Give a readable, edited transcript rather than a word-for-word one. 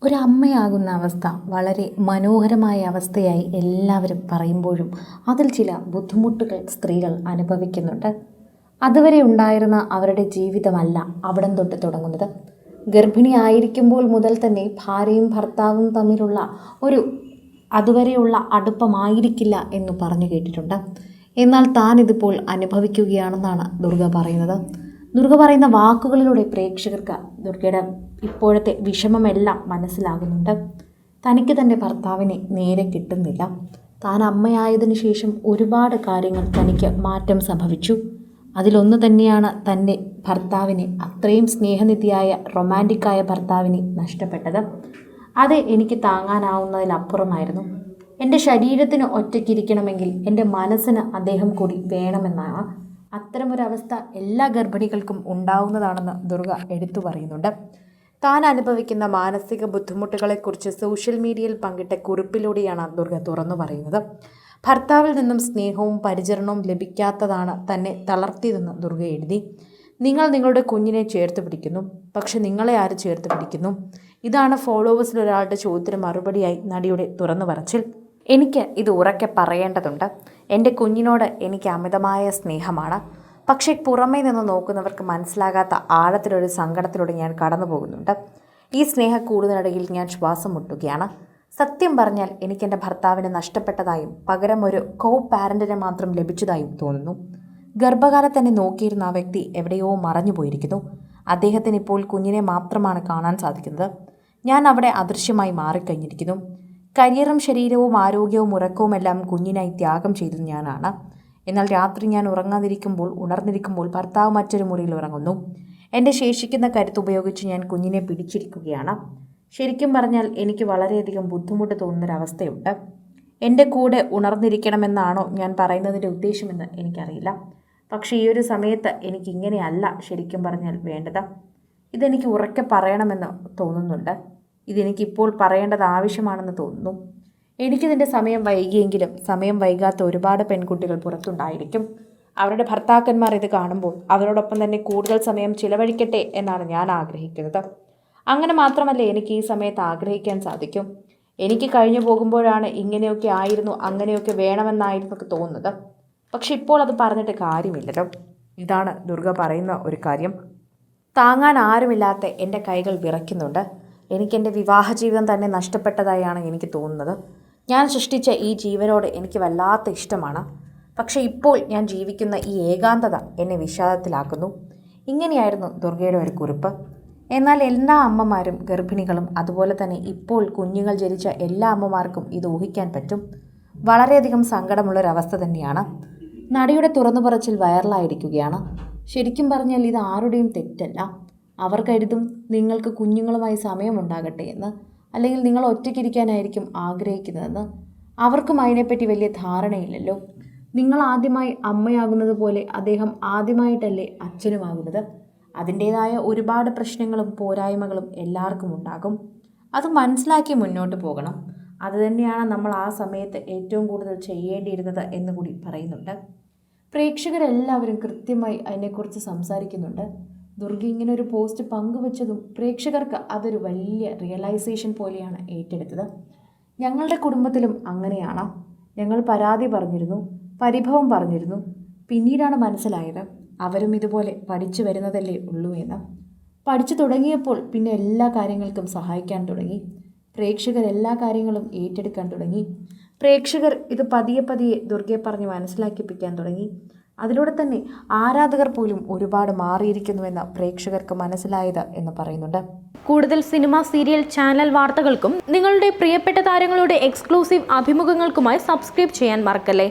ഒരമ്മയാകുന്ന അവസ്ഥ വളരെ മനോഹരമായ അവസ്ഥയായി എല്ലാവരും പറയുമ്പോഴും അതിൽ ചില ബുദ്ധിമുട്ടുകൾ സ്ത്രീകൾ അനുഭവിക്കുന്നുണ്ട്. അതുവരെ ഉണ്ടായിരുന്ന അവരുടെ ജീവിതമല്ല അവിടം തൊട്ട് തുടങ്ങുന്നത്. ഗർഭിണിയായിരിക്കുമ്പോൾ മുതൽ തന്നെ ഭാര്യയും ഭർത്താവും തമ്മിലുള്ള ഒരു അതുവരെയുള്ള അടുപ്പമായിരിക്കില്ല എന്ന് പറഞ്ഞു കേട്ടിട്ടുണ്ട്. എന്നാൽ താൻ ഇതിപ്പോൾ അനുഭവിക്കുകയാണെന്നാണ് ദുർഗ പറയുന്നത്. ദുർഗ പറയുന്ന വാക്കുകളിലൂടെ പ്രേക്ഷകർക്ക് ദുർഗയുടെ ഇപ്പോഴത്തെ വിഷമമെല്ലാം മനസ്സിലാകുന്നുണ്ട്. തനിക്ക് തൻ്റെ ഭർത്താവിനെ നേരെ കിട്ടുന്നില്ല. താൻ അമ്മയായതിനു ശേഷം ഒരുപാട് കാര്യങ്ങൾ തനിക്ക് മാറ്റം സംഭവിച്ചു. അതിലൊന്ന് തന്നെയാണ് തൻ്റെ ഭർത്താവിനെ, അത്രയും സ്നേഹനിധിയായ റൊമാൻറ്റിക്കായ ഭർത്താവിനെ നഷ്ടപ്പെട്ടത്. അത് എനിക്ക് താങ്ങാനാവുന്നതിലപ്പുറമായിരുന്നു. എൻ്റെ ശരീരത്തിന് ഒറ്റയ്ക്കിരിക്കണമെങ്കിൽ എൻ്റെ മനസ്സിന് അദ്ദേഹം കൂടി വേണമെന്നാണ്. അത്തരമൊരവസ്ഥ എല്ലാ ഗർഭിണികൾക്കും ഉണ്ടാവുന്നതാണെന്ന് ദുർഗ എടുത്തു പറയുന്നുണ്ട്. താൻ അനുഭവിക്കുന്ന മാനസിക ബുദ്ധിമുട്ടുകളെക്കുറിച്ച് സോഷ്യൽ മീഡിയയിൽ പങ്കിട്ട കുറിപ്പിലൂടെയാണ് ദുർഗ തുറന്നു പറയുന്നത്. ഭർത്താവിൽ നിന്നും സ്നേഹവും പരിചരണവും ലഭിക്കാത്തതാണ് തന്നെ തളർത്തിയതെന്ന് ദുർഗ എഴുതി. നിങ്ങൾ നിങ്ങളുടെ കുഞ്ഞിനെ ചേർത്ത് പിടിക്കുന്നു, പക്ഷെ നിങ്ങളെ ആര് ചേർത്ത് പിടിക്കുന്നു? ഇതാണ് ഫോളോവേഴ്സിൽ ഒരാളുടെ ചോദ്യത്തിന് മറുപടിയായി നടിയുടെ തുറന്നു പറച്ചിൽ. എനിക്ക് ഇത് ഉറക്കെ പറയേണ്ടതുണ്ട്. എൻ്റെ കുഞ്ഞിനോട് എനിക്ക് അമിതമായ സ്നേഹമാണ്. പക്ഷേ പുറമേ നിന്ന് നോക്കുന്നവർക്ക് മനസ്സിലാകാത്ത ആഴത്തിലൊരു സങ്കടത്തിലൂടെ ഞാൻ കടന്നു പോകുന്നുണ്ട്. ഈ സ്നേഹം കൂടുന്നതിനിടയിൽ ഞാൻ ശ്വാസം മുട്ടുകയാണ്. സത്യം പറഞ്ഞാൽ എനിക്കെൻ്റെ ഭർത്താവിനെ നഷ്ടപ്പെട്ടതായും പകരം ഒരു കോ പാരൻറ്റിനെ മാത്രം ലഭിച്ചതായും തോന്നുന്നു. ഗർഭകാലത്ത് തന്നെ നോക്കിയിരുന്ന ആ വ്യക്തി എവിടെയോ മറഞ്ഞു പോയിരിക്കുന്നു. അദ്ദേഹത്തിന് ഇപ്പോൾ കുഞ്ഞിനെ മാത്രമാണ് കാണാൻ സാധിക്കുന്നത്. ഞാൻ അവിടെ അദൃശ്യമായി മാറിക്കഴിഞ്ഞിരിക്കുന്നു. കരിയറും ശരീരവും ആരോഗ്യവും ഉറക്കവുമെല്ലാം കുഞ്ഞിനായി ത്യാഗം ചെയ്തത് ഞാനാണ്. എന്നാൽ രാത്രി ഞാൻ ഉണർന്നിരിക്കുമ്പോൾ ഭർത്താവ് മറ്റൊരു മുറിയിൽ ഉറങ്ങുന്നു. എൻ്റെ ശേഷിക്കുന്ന കരുത്ത് ഉപയോഗിച്ച് ഞാൻ കുഞ്ഞിനെ പിടിച്ചിരിക്കുകയാണ്. ശരിക്കും പറഞ്ഞാൽ എനിക്ക് വളരെയധികം ബുദ്ധിമുട്ട് തോന്നുന്നൊരവസ്ഥയുണ്ട്. എൻ്റെ കൂടെ ഉണർന്നിരിക്കണമെന്നാണോ ഞാൻ പറയുന്നതിൻ്റെ ഉദ്ദേശമെന്ന് എനിക്കറിയില്ല. പക്ഷേ ഈ ഒരു സമയത്ത് എനിക്കിങ്ങനെയല്ല ശരിക്കും പറഞ്ഞാൽ വേണ്ടത്. ഇതെനിക്ക് ഉറക്കെ പറയണമെന്ന് തോന്നുന്നുണ്ട്. ഇതെനിക്കിപ്പോൾ പറയേണ്ടത് ആവശ്യമാണെന്ന് തോന്നുന്നു. എനിക്കിതിൻ്റെ സമയം വൈകിയെങ്കിലും സമയം വൈകാത്ത ഒരുപാട് പെൺകുട്ടികൾ പുറത്തുണ്ടായിരിക്കും. അവരുടെ ഭർത്താക്കന്മാർ ഇത് കാണുമ്പോൾ അവരോടൊപ്പം തന്നെ കൂടുതൽ സമയം ചിലവഴിക്കട്ടെ എന്നാണ് ഞാൻ ആഗ്രഹിക്കുന്നത്. അങ്ങനെ മാത്രമല്ല എനിക്ക് ഈ സമയത്ത് ആഗ്രഹിക്കാൻ സാധിക്കും. എനിക്ക് കഴിഞ്ഞു പോകുമ്പോഴാണ് ഇങ്ങനെയൊക്കെ ആയിരുന്നു, അങ്ങനെയൊക്കെ വേണമെന്നായിരുന്നു തോന്നുന്നത്. പക്ഷെ ഇപ്പോൾ അത് പറഞ്ഞിട്ട് കാര്യമില്ലല്ലോ. ഇതാണ് ദുർഗ പറയുന്ന ഒരു കാര്യം. താങ്ങാൻ ആരുമില്ലാത്ത എൻ്റെ കൈകൾ വിറയ്ക്കുന്നുണ്ട്. എനിക്കെൻ്റെ വിവാഹ ജീവിതം തന്നെ നഷ്ടപ്പെട്ടതായാണ് എനിക്ക് തോന്നുന്നത്. ഞാൻ സൃഷ്ടിച്ച ഈ ജീവനോട് എനിക്ക് വല്ലാത്ത ഇഷ്ടമാണ്. പക്ഷേ ഇപ്പോൾ ഞാൻ ജീവിക്കുന്ന ഈ ഏകാന്തത എന്നെ വിഷാദത്തിലാക്കുന്നു. ഇങ്ങനെയായിരുന്നു ദുർഗയുടെ ഒരു കുറിപ്പ്. എന്നാൽ എല്ലാ അമ്മമാരും ഗർഭിണികളും അതുപോലെ തന്നെ ഇപ്പോൾ കുഞ്ഞുങ്ങൾ ജനിച്ച എല്ലാ അമ്മമാർക്കും ഇത് ഊഹിക്കാൻ പറ്റും. വളരെയധികം സങ്കടമുള്ളൊരവസ്ഥ തന്നെയാണ്. നടിയുടെ തുറന്നു പറച്ചിൽ വൈറലായിരിക്കുകയാണ്. ശരിക്കും പറഞ്ഞാൽ ഇത് ആരുടെയും തെറ്റല്ല. അവർ കരുതും നിങ്ങൾക്ക് കുഞ്ഞുങ്ങളുമായി സമയമുണ്ടാകട്ടെ എന്ന്, അല്ലെങ്കിൽ നിങ്ങൾ ഒറ്റയ്ക്കിരിക്കാനായിരിക്കും ആഗ്രഹിക്കുന്നതെന്ന്. അവർക്കും അതിനെപ്പറ്റി വലിയ ധാരണയില്ലല്ലോ. നിങ്ങൾ ആദ്യമായി അമ്മയാകുന്നത് പോലെ അദ്ദേഹം ആദ്യമായിട്ടല്ലേ അച്ഛനുമാകുന്നത്. അതിൻ്റേതായ ഒരുപാട് പ്രശ്നങ്ങളും പോരായ്മകളും എല്ലാവർക്കും ഉണ്ടാകും. അത് മനസ്സിലാക്കി മുന്നോട്ട് പോകണം. അതുതന്നെയാണ് നമ്മൾ ആ സമയത്ത് ഏറ്റവും കൂടുതൽ ചെയ്യേണ്ടിയിരുന്നത് എന്ന് കൂടി പറയുന്നുണ്ട്. പ്രേക്ഷകരെല്ലാവരും കൃത്യമായി അതിനെക്കുറിച്ച് സംസാരിക്കുന്നുണ്ട്. ദുർഗ ഇങ്ങനെ ഒരു പോസ്റ്റ് പങ്കുവച്ചതും പ്രേക്ഷകർക്ക് അതൊരു വലിയ റിയലൈസേഷൻ പോലെയാണ് ഏറ്റെടുത്തത്. ഞങ്ങളുടെ കുടുംബത്തിലും അങ്ങനെയാണ്. ഞങ്ങൾ പരാതി പറഞ്ഞിരുന്നു, പരിഭവം പറഞ്ഞിരുന്നു. പിന്നീടാണ് മനസ്സിലായത് അവരും ഇതുപോലെ പഠിച്ചു വരുന്നതല്ലേ ഉള്ളൂ എന്ന്. പഠിച്ചു തുടങ്ങിയപ്പോൾ പിന്നെ എല്ലാ കാര്യങ്ങൾക്കും സഹായിക്കാൻ തുടങ്ങി. പ്രേക്ഷകർ എല്ലാ കാര്യങ്ങളും ഏറ്റെടുക്കാൻ തുടങ്ങി. പ്രേക്ഷകർ ഇത് പതിയെ പതിയെ ദുർഗയെ പറഞ്ഞ് മനസ്സിലാക്കിപ്പിക്കാൻ തുടങ്ങി. അതിലൂടെ തന്നെ ആരാധകർ പോലും ഒരുപാട് മാറിയിരിക്കുന്നുവെന്ന് പ്രേക്ഷകർക്ക് മനസ്സിലായത് എന്ന് പറയുന്നുണ്ട്. കൂടുതൽ സിനിമ, സീരിയൽ, ചാനൽ വാർത്തകൾക്കും നിങ്ങളുടെ പ്രിയപ്പെട്ട താരങ്ങളുടെ എക്സ്ക്ലൂസീവ് അഭിമുഖങ്ങൾക്കുമായി സബ്സ്ക്രൈബ് ചെയ്യാൻ മറക്കല്ലേ.